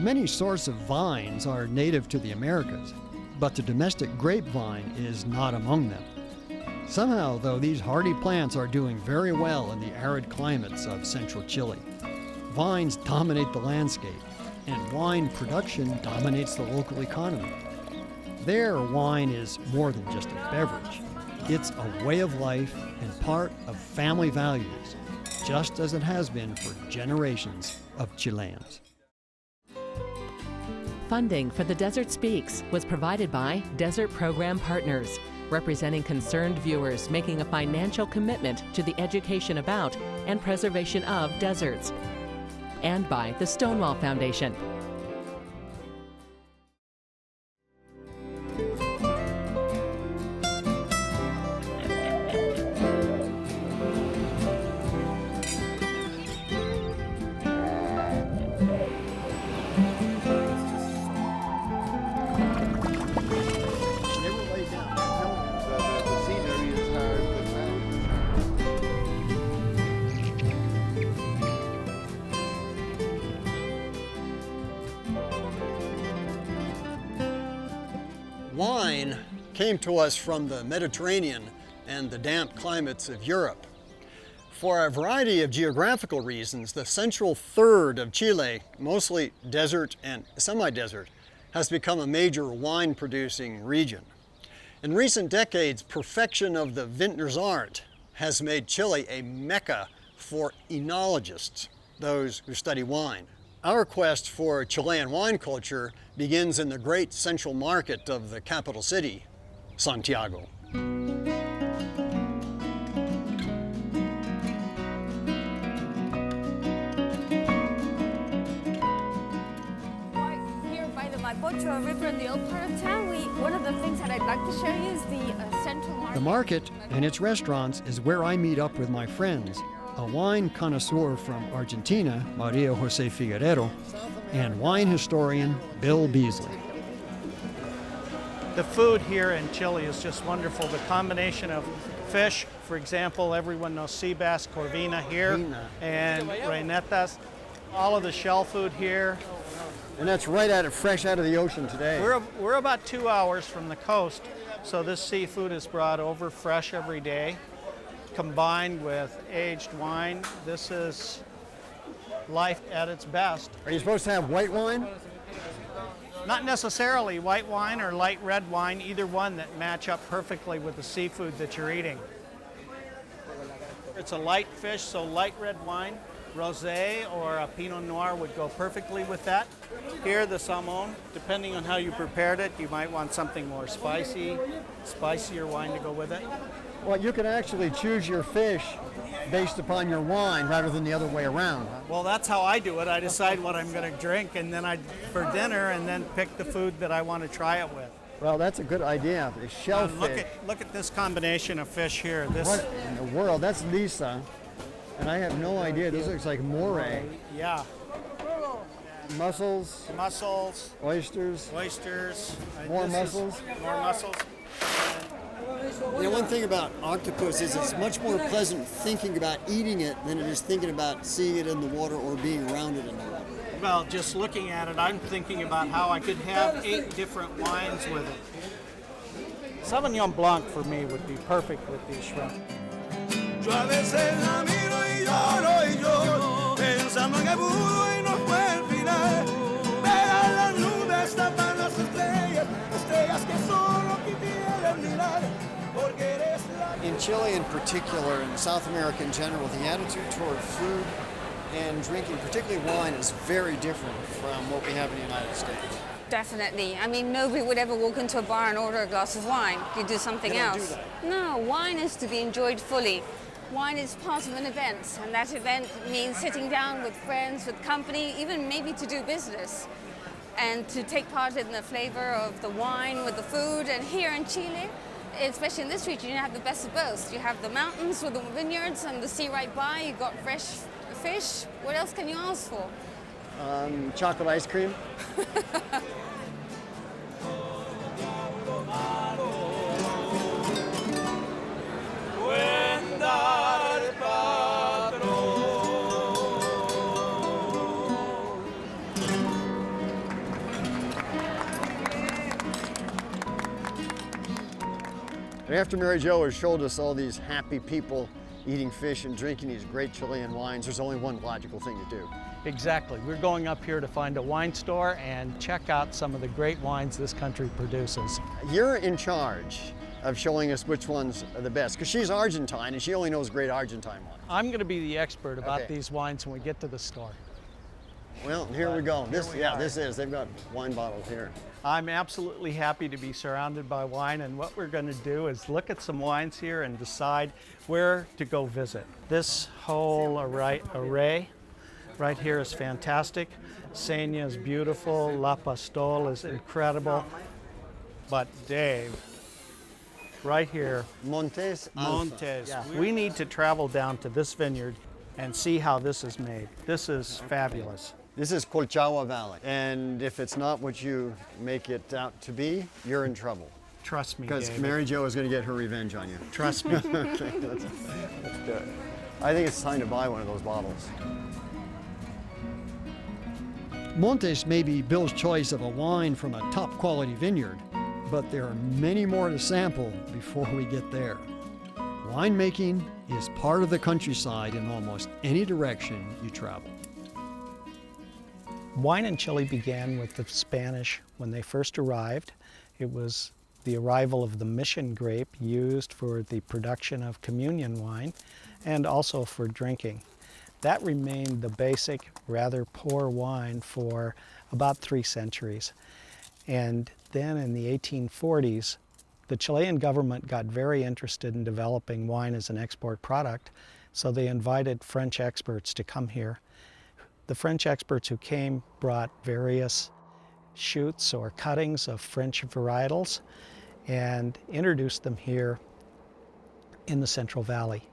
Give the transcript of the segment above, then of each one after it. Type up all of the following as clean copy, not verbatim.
Many sorts of vines are native to the Americas, but the domestic grapevine is not among them. Somehow, though, these hardy plants are doing very well in the arid climates of central Chile. Vines dominate the landscape, and wine production dominates the local economy. There, wine is more than just a beverage. It's a way of life and part of family values, just as it has been for generations of Chileans. Funding for The Desert Speaks was provided by Desert Program Partners, representing concerned viewers making a financial commitment to the education about and preservation of deserts, and by the Stonewall Foundation. Wine came to us from the Mediterranean and the damp climates of Europe. For a variety of geographical reasons, the central third of Chile, mostly desert and semi-desert, has become a major wine-producing region. In recent decades, perfection of the vintner's art has made Chile a mecca for enologists, those who study wine. Our quest for Chilean wine culture begins in the great central market of the capital city, Santiago. Here by the Mapocho River in the old part of town, one of the things that I'd like to show you is the central market. The market and its restaurants is where I meet up with my friends, a wine connoisseur from Argentina, María José Figuerero, and wine historian Bill Beezley. The food here in Chile is just wonderful. The combination of fish, for example, everyone knows sea bass, corvina here, and reinetas. All of the shell food here. And that's fresh out of the ocean today. We're about 2 hours from the coast, so this seafood is brought over fresh every day, combined with aged wine. This is life at its best. Are you supposed to have white wine? Not necessarily white wine or light red wine, either one that match up perfectly with the seafood that you're eating. It's a light fish, so light red wine, rosé or a Pinot Noir would go perfectly with that. Here, the salmon, depending on how you prepared it, you might want something more spicier wine to go with it. Well, you can actually choose your fish based upon your wine rather than the other way around. Huh? Well, that's how I do it. I decide what I'm going to drink and then for dinner, and then pick the food that I want to try it with. Well, that's a good idea. The shellfish. Look at this combination of fish here. What in the world? That's Lisa, and I have no idea. This looks like moray. Yeah. Mussels. Oysters. More mussels. More mussels. You know, one thing about octopus is it's much more pleasant thinking about eating it than it is thinking about seeing it in the water or being around it in the water. Well, just looking at it, I'm thinking about how I could have 8 different wines with it. Sauvignon Blanc for me would be perfect with these shrimp. In Chile in particular, and South America in general, the attitude toward food and drinking, particularly wine, is very different from what we have in the United States. Definitely. I mean, nobody would ever walk into a bar and order a glass of wine. You do something else. No, wine is to be enjoyed fully. Wine is part of an event, and that event means sitting down with friends, with company, even maybe to do business, and to take part in the flavor of the wine with the food. And here in Chile, especially in this region, you have the best of both. You have the mountains with the vineyards and the sea right by. You've got fresh fish. What else can you ask for? Chocolate ice cream. And after Mary Jo has showed us all these happy people eating fish and drinking these great Chilean wines, there's only one logical thing to do. Exactly. We're going up here to find a wine store and check out some of the great wines this country produces. You're in charge of showing us which ones are the best, because she's Argentine and she only knows great Argentine wines. I'm going to be the expert about Okay. these wines when we get to the store. Well, here we go. They've got wine bottles here. I'm absolutely happy to be surrounded by wine, and what we're going to do is look at some wines here and decide where to go visit. This whole array right here is fantastic. Senia is beautiful, La Pastole is incredible, but Dave, right here, Montes. Montes. Yeah. We need to travel down to this vineyard and see how this is made. This is fabulous. This is Colchagua Valley, and if it's not what you make it out to be, you're in trouble. Trust me, Because David. Mary Jo is going to get her revenge on you. Trust me. Okay, let's do it. I think it's time to buy one of those bottles. Montes may be Bill's choice of a wine from a top quality vineyard, but there are many more to sample before we get there. Winemaking is part of the countryside in almost any direction you travel. Wine in Chile began with the Spanish when they first arrived. It was the arrival of the mission grape used for the production of communion wine and also for drinking. That remained the basic, rather poor wine for about 3 centuries. And then in the 1840s, the Chilean government got very interested in developing wine as an export product, so they invited French experts to come here. The French experts who came brought various shoots or cuttings of French varietals and introduced them here in the Central Valley.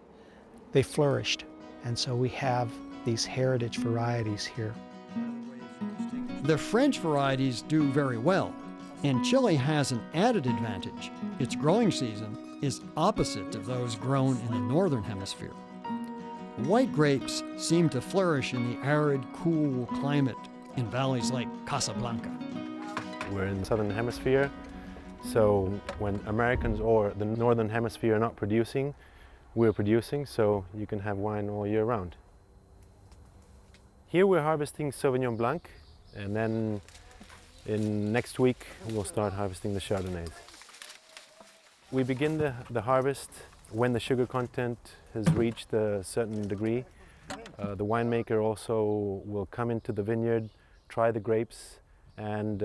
They flourished, and so we have these heritage varieties here. The French varieties do very well, and Chile has an added advantage. Its growing season is opposite of those grown in the northern hemisphere. White grapes seem to flourish in the arid, cool climate in valleys like Casablanca. We're in the southern hemisphere, so when Americans or the northern hemisphere are not producing, we're producing, so you can have wine all year round. Here we're harvesting Sauvignon Blanc, and then next week we'll start harvesting the Chardonnays. We begin the harvest when the sugar content has reached a certain degree. The winemaker also will come into the vineyard, try the grapes, and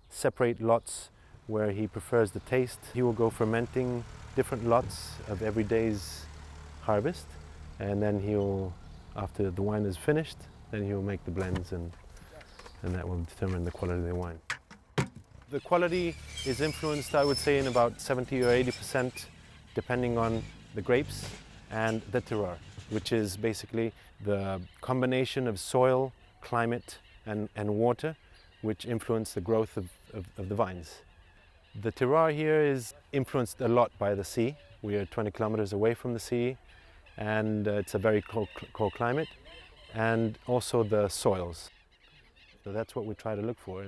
separate lots where he prefers the taste. He will go fermenting different lots of every day's harvest, and then he'll, after the wine is finished, then he'll make the blends, and that will determine the quality of the wine. The quality is influenced, I would say, in about 70 or 80%, depending on the grapes and the terroir, which is basically the combination of soil, climate, and water, which influence the growth of the vines. The terroir here is influenced a lot by the sea. We are 20 kilometers away from the sea, and it's a very cold climate, and also the soils. So that's what we try to look for,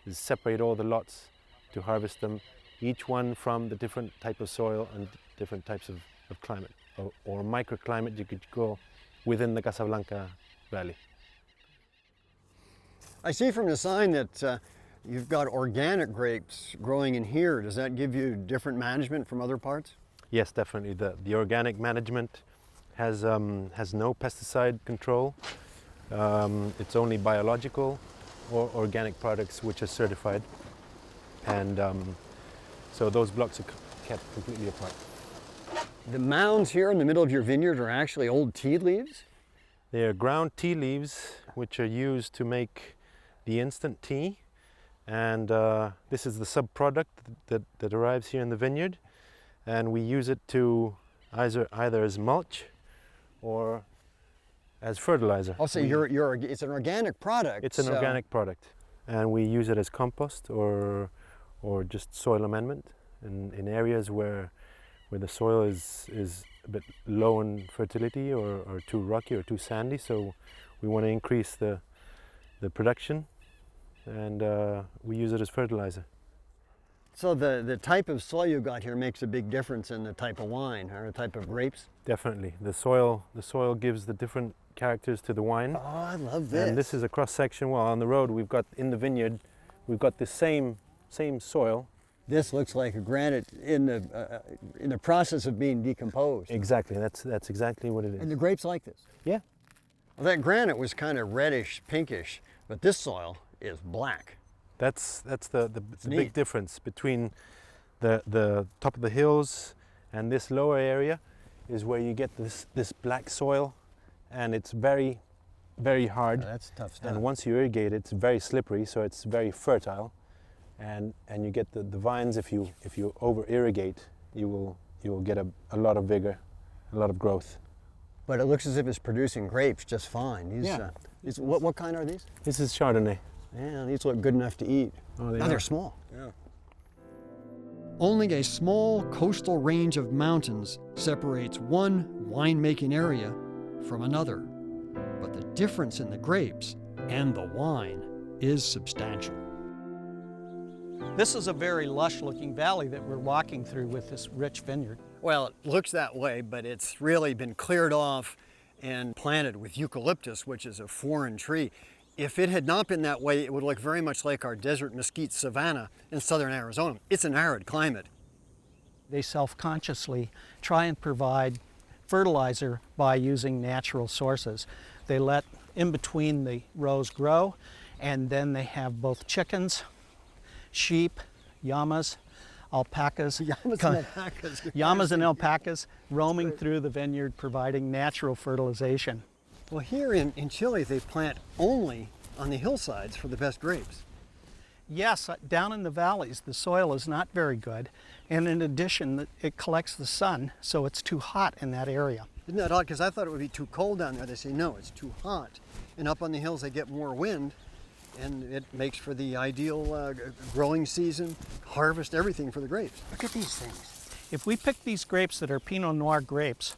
is separate all the lots to harvest them, each one from the different type of soil and different types of climate, or microclimate you could go within the Casablanca Valley. I see from the sign that you've got organic grapes growing in here. Does that give you different management from other parts? Yes, definitely. The organic management has no pesticide control. It's only biological or organic products which are certified, and so those blocks are kept completely apart. The mounds here in the middle of your vineyard are actually old tea leaves? They are ground tea leaves which are used to make the instant tea, and this is the subproduct that arrives here in the vineyard, and we use it to either as mulch or as fertilizer. Oh, so it's an organic product. It's an organic product, and we use it as compost or just soil amendment in areas where the soil is a bit low in fertility or too rocky or too sandy. So we want to increase the production, and we use it as fertilizer. So the type of soil you got here makes a big difference in the type of wine or the type of grapes? Definitely. The soil gives the different characters to the wine. Oh, I love this. And this is a cross section. Well, on the road we've got, in the vineyard, we've got the same soil. This looks like a granite in the process of being decomposed. Exactly. That's exactly what it is. And the grapes like this? Yeah. Well, that granite was kind of reddish, pinkish, but this soil is black. That's the neat. big difference between the top of the hills and this lower area is where you get this black soil, and it's very, very hard. Oh, that's tough stuff. And once you irrigate it, it's very slippery, so it's very fertile. And you get the vines, if you over irrigate, you will get a lot of vigor, a lot of growth. But it looks as if it's producing grapes just fine. What kind are these? This is Chardonnay. Yeah, these look good enough to eat. Oh, They're small. Yeah. Only a small coastal range of mountains separates one winemaking area from another. But the difference in the grapes and the wine is substantial. This is a very lush-looking valley that we're walking through with this rich vineyard. Well, it looks that way, but it's really been cleared off and planted with eucalyptus, which is a foreign tree. If it had not been that way, it would look very much like our desert mesquite savanna in southern Arizona. It's an arid climate. They self-consciously try and provide fertilizer by using natural sources. They let in between the rows grow, and then they have both chickens, sheep, llamas, alpacas, llamas and alpacas roaming through the vineyard, providing natural fertilization. Well, here in Chile, they plant only on the hillsides for the best grapes. Yes, down in the valleys, the soil is not very good, and in addition, it collects the sun, so it's too hot in that area. Isn't that odd? Because I thought it would be too cold down there. They say, no, it's too hot. And up on the hills, they get more wind, and it makes for the ideal growing season, harvest, everything for the grapes. Look at these things. If we pick these grapes that are Pinot Noir grapes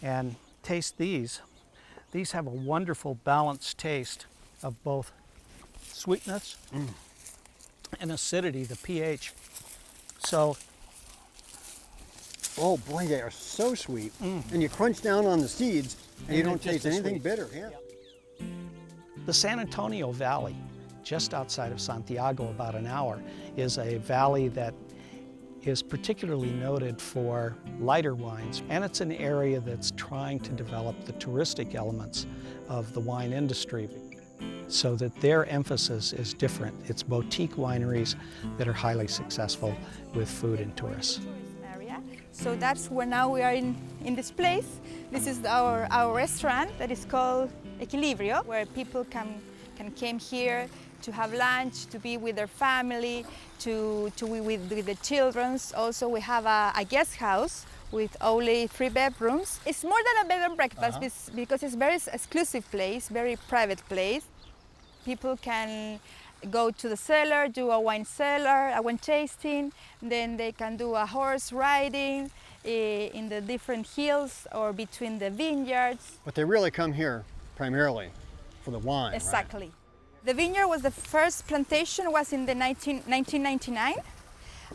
and taste these have a wonderful balanced taste of both sweetness and acidity, the pH. So, oh boy, they are so sweet. And you crunch down on the seeds and you don't taste anything bitter. Yeah. The San Antonio Valley, just outside of Santiago, about an hour, is a valley that is particularly noted for lighter wines, and it's an area that's trying to develop the touristic elements of the wine industry so that their emphasis is different. It's boutique wineries that are highly successful with food and tourists. Area. So that's where now we are in this place. This is our restaurant that is called Equilibrio, where people can come here to have lunch, to be with their family, to be with the children. Also, we have a guest house with only 3 bedrooms. It's more than a bed and breakfast because it's a very exclusive place, very private place. People can go to the cellar, do a wine cellar, a wine tasting, then they can do a horse riding in the different hills or between the vineyards. But they really come here primarily for the wine, Exactly. Right? The vineyard was the first plantation was in the 1999,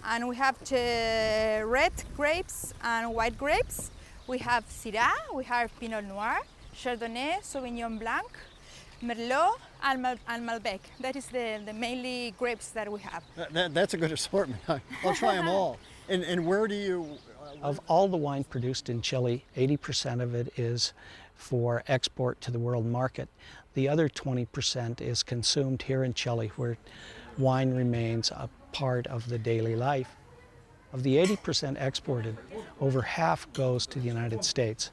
and we have red grapes and white grapes. We have Syrah, we have Pinot Noir, Chardonnay, Sauvignon Blanc, Merlot, and Malbec. That is the mainly grapes that we have. That's a good assortment. I'll try them all. And where do you... Of all the wine produced in Chile, 80% of it is for export to the world market. The other 20% is consumed here in Chile, where wine remains a part of the daily life. Of the 80% exported, over half goes to the United States.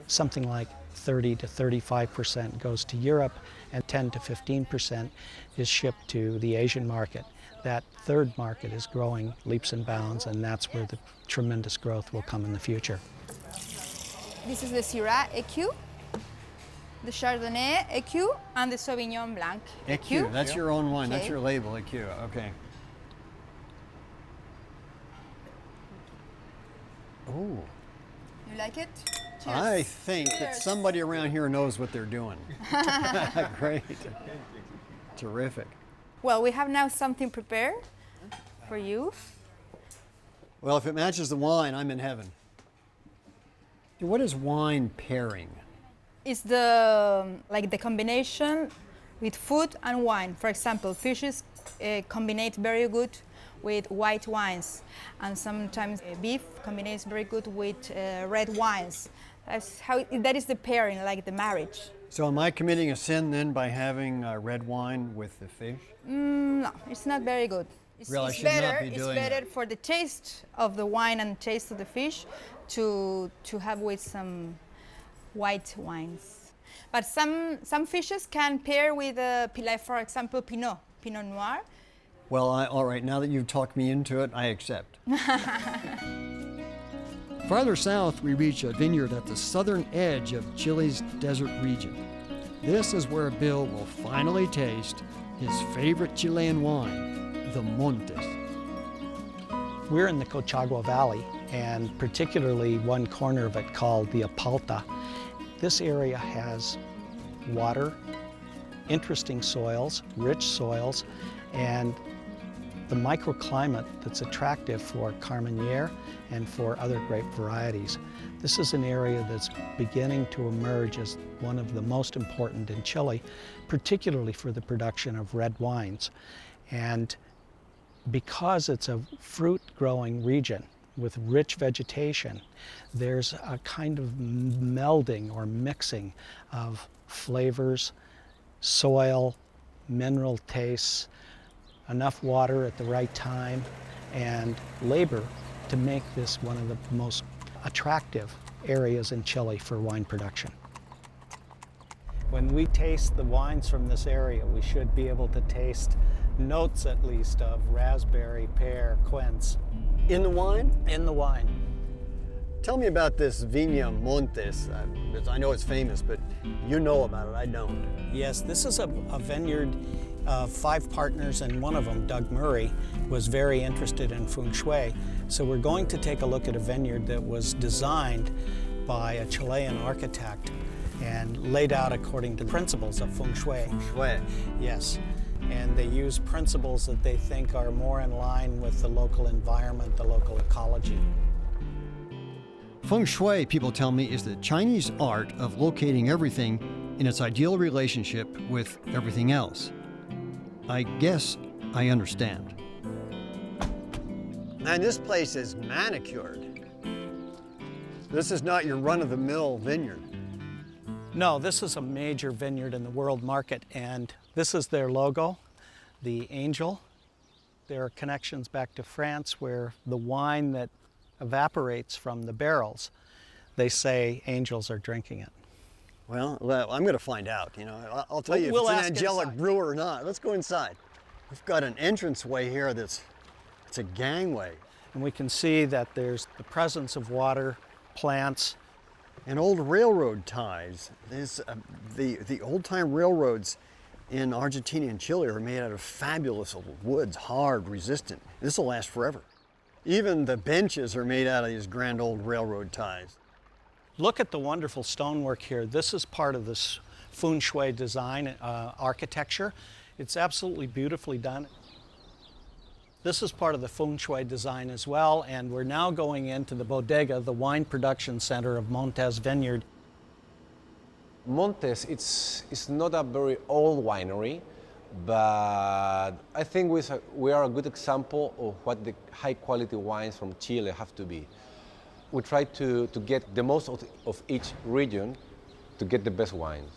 Something like 30 to 35% goes to Europe, and 10 to 15% is shipped to the Asian market. That third market is growing leaps and bounds, and that's where the tremendous growth will come in the future. This is the Syrah EQ, the Chardonnay EQ, and the Sauvignon Blanc EQ, that's your own wine, Okay. that's your label, EQ, okay. Oh. You like it? Cheers. I think that Cheers. somebody around here knows what they're doing. Great. Terrific. Well, we have now something prepared for you. Well, if it matches the wine, I'm in heaven. What is wine pairing? It's like the combination with food and wine. For example, fishes combine very good with white wines, and sometimes beef combines very good with red wines. That is the pairing, like the marriage. So am I committing a sin then by having red wine with the fish? No, it's not very good. Really, I It's should not better. be It's doing better that. for the taste of the wine and taste of the fish to have with some white wines. But some fishes can pair with, like for example, Pinot Noir. Well, all right, now that you've talked me into it, I accept. Farther south, we reach a vineyard at the southern edge of Chile's desert region. This is where Bill will finally taste his favorite Chilean wine, the Montes. We're in the Colchagua Valley, and particularly one corner of it called the Apalta. This area has water, interesting soils, rich soils, and the microclimate that's attractive for Carmenere and for other grape varieties. This is an area that's beginning to emerge as one of the most important in Chile, particularly for the production of red wines. And because it's a fruit-growing region with rich vegetation, there's a kind of melding or mixing of flavors, soil, mineral tastes, enough water at the right time, and labor to make this one of the most attractive areas in Chile for wine production. When we taste the wines from this area, we should be able to taste notes at least of raspberry, pear, quince. In the wine? In the wine. Tell me about this Viña Montes. I know it's famous, but you know about it, I don't. Yes, this is a vineyard of 5 partners, and one of them, Doug Murray, was very interested in feng shui. So we're going to take a look at a vineyard that was designed by a Chilean architect and laid out according to the principles of feng shui. Shui. Yes, and they use principles that they think are more in line with the local environment, the local ecology. Feng shui, people tell me, is the Chinese art of locating everything in its ideal relationship with everything else. I guess I understand. And this place is manicured. This is not your run-of-the-mill vineyard. No, this is a major vineyard in the world market, and this is their logo, the angel. There are connections back to France where the wine that evaporates from the barrels, they say angels are drinking it. Well, I'm going to find out. You know, I'll tell you if We'll it's an ask angelic inside. brewer or not. Let's go inside. We've got an entranceway here it's a gangway. And we can see that there's the presence of water, plants. And old railroad ties. The old-time railroads in Argentina and Chile are made out of fabulous old woods, hard, resistant. This will last forever. Even the benches are made out of these grand old railroad ties. Look at the wonderful stonework here. This is part of this feng shui design architecture. It's absolutely beautifully done. This is part of the feng shui design as well, and we're now going into the bodega, the wine production center of Montes Vineyard. Montes, it's not a very old winery, but I think we are a good example of what the high quality wines from Chile have to be. We try to get the most of each region to get the best wines.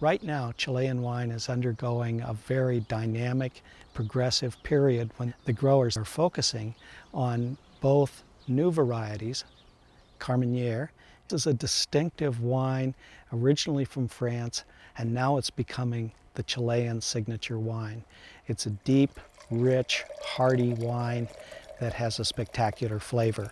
Right now, Chilean wine is undergoing a very dynamic, progressive period when the growers are focusing on both new varieties, Carmenere. This is a distinctive wine originally from France, and now it's becoming the Chilean signature wine. It's a deep, rich, hearty wine that has a spectacular flavor.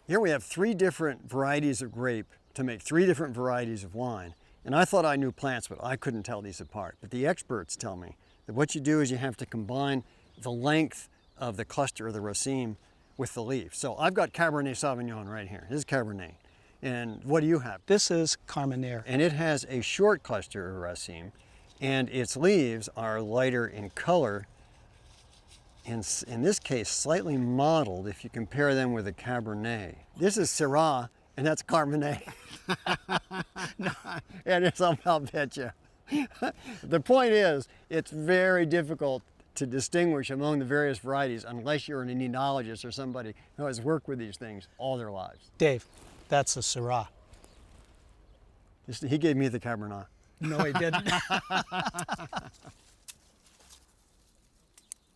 Here we have 3 different varieties of grape to make 3 different varieties of wine. And I thought I knew plants, but I couldn't tell these apart. But the experts tell me that what you do is you have to combine the length of the cluster of the raceme with the leaf. So I've got Cabernet Sauvignon right here. This is Cabernet. And what do you have? This is Carmenere. And it has a short cluster of raceme, and its leaves are lighter in color in this case, slightly mottled if you compare them with a Cabernet. This is Syrah, and that's Cabernet. And it's, I'll bet you. The point is, it's very difficult to distinguish among the various varieties unless you're an enologist or somebody who has worked with these things all their lives. Dave, that's a Syrah. He gave me the Cabernet. No, he didn't.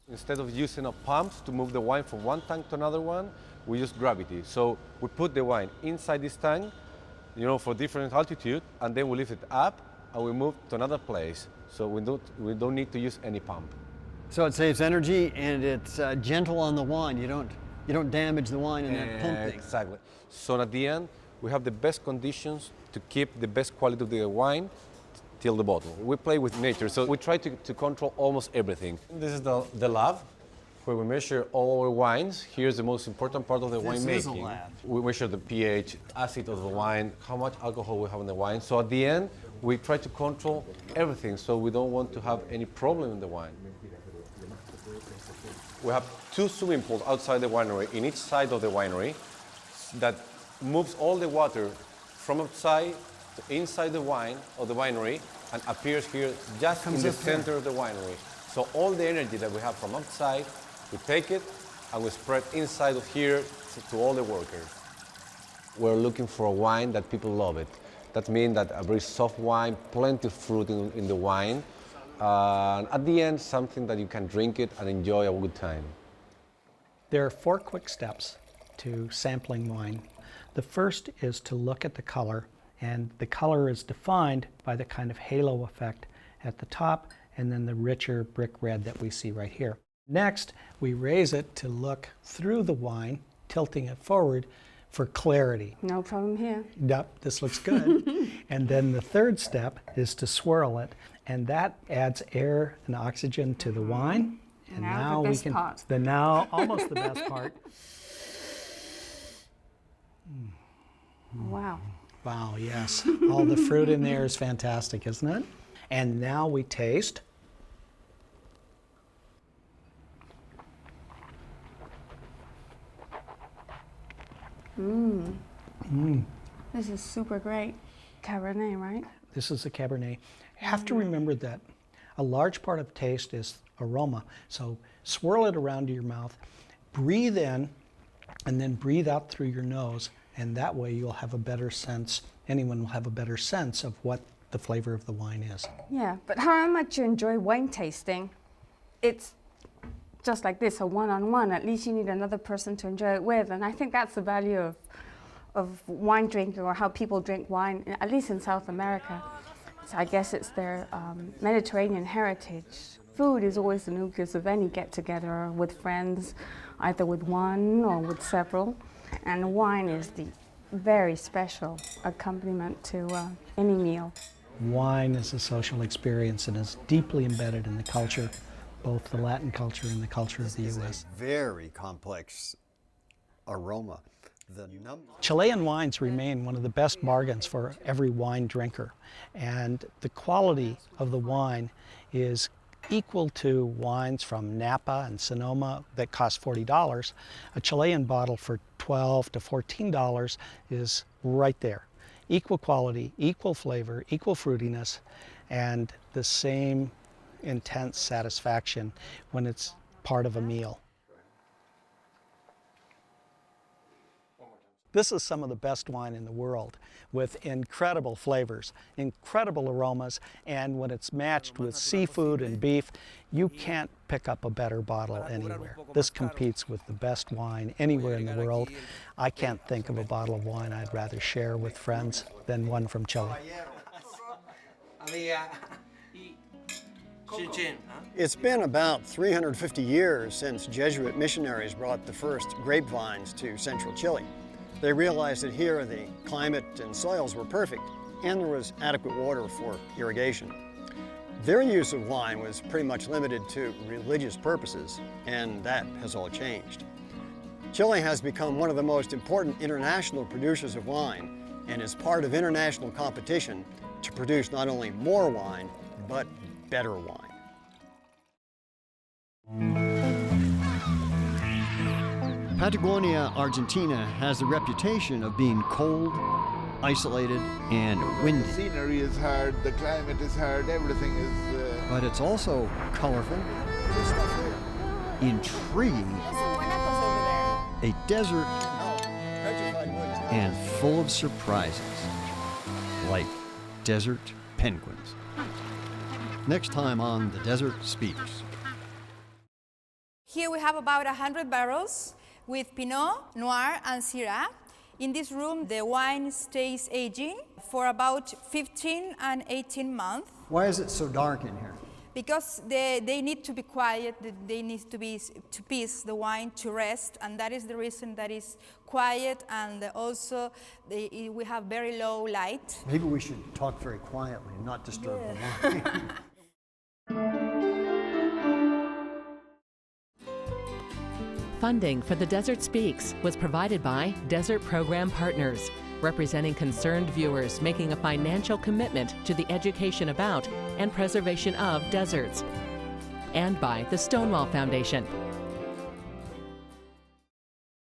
Instead of using a pump to move the wine from one tank to another one, we use gravity. So we put the wine inside this tank, for different altitude, and then we lift it up and we move to another place. So we don't need to use any pump. So it saves energy and it's gentle on the wine. You don't damage the wine in that pumping. Exactly. So at the end, we have the best conditions to keep the best quality of the wine till the bottle. We play with nature, so we try to control almost everything. This is the lab, where we measure all our wines. Here's the most important part of the winemaking. This is a lab. We measure the pH, acid of the wine, how much alcohol we have in the wine. So at the end, we try to control everything, so we don't want to have any problem in the wine. We have 2 swimming pools outside the winery, in each side of the winery, that moves all the water from outside to inside the wine of the winery and appears here just in the center of the winery. So all the energy that we have from outside, we take it and we spread inside of here to all the workers. We're looking for a wine that people love it. That means that a very soft wine, plenty of fruit in the wine, and at the end, something that you can drink it and enjoy a good time. There are 4 quick steps to sampling wine. The first is to look at the color, and the color is defined by the kind of halo effect at the top and then the richer brick red that we see right here. Next, we raise it to look through the wine, tilting it forward for clarity. No problem here. Yep, this looks good. And then the third step is to swirl it, and that adds air and oxygen to the wine. And now the best part. Almost the best part. Wow. Wow, yes. All the fruit in there is fantastic, isn't it? And now we taste. This is super great. Cabernet, right? This is a Cabernet. You have to remember that a large part of taste is aroma. So swirl it around to your mouth, breathe in, and then breathe out through your nose. And that way you'll have a better sense, anyone will have a better sense of what the flavor of the wine is. Yeah, but how much you enjoy wine tasting, it's just like this, a one-on-one. At least you need another person to enjoy it with. And I think that's the value of wine drinking, or how people drink wine, at least in South America. So I guess it's their Mediterranean heritage. Food is always the nucleus of any get-together with friends, either with one or with several. And wine is the very special accompaniment to any meal. Wine is a social experience and is deeply embedded in the culture, both the Latin culture and the culture of the U.S. Very complex aroma. Chilean wines remain one of the best bargains for every wine drinker, and the quality of the wine is equal to wines from Napa and Sonoma that cost $40. A Chilean bottle for $12 to $14 is right there. Equal quality, equal flavor, equal fruitiness, and the same intense satisfaction when it's part of a meal. This is some of the best wine in the world, with incredible flavors, incredible aromas, and when it's matched with seafood and beef, you can't pick up a better bottle anywhere. This competes with the best wine anywhere in the world. I can't think of a bottle of wine I'd rather share with friends than one from Chile. It's been about 350 years since Jesuit missionaries brought the first grapevines to central Chile. They realized that here the climate and soils were perfect and there was adequate water for irrigation. Their use of wine was pretty much limited to religious purposes, and that has all changed. Chile has become one of the most important international producers of wine and is part of international competition to produce not only more wine, but better wine. Patagonia, Argentina has the reputation of being cold, isolated, and windy. The scenery is hard, the climate is hard, everything is... But it's also colorful, intriguing, a desert, and full of surprises, like desert penguins. Next time on The Desert Speaks. Here we have about 100 barrels with Pinot, Noir, and Syrah. In this room, the wine stays aging for about 15 and 18 months. Why is it so dark in here? Because they need to be quiet, they need to piece the wine to rest, and that is the reason that is quiet, and also we have very low light. Maybe we should talk very quietly and not disturb the wine. Funding for The Desert Speaks was provided by Desert Program Partners, representing concerned viewers making a financial commitment to the education about and preservation of deserts, and by the Stonewall Foundation,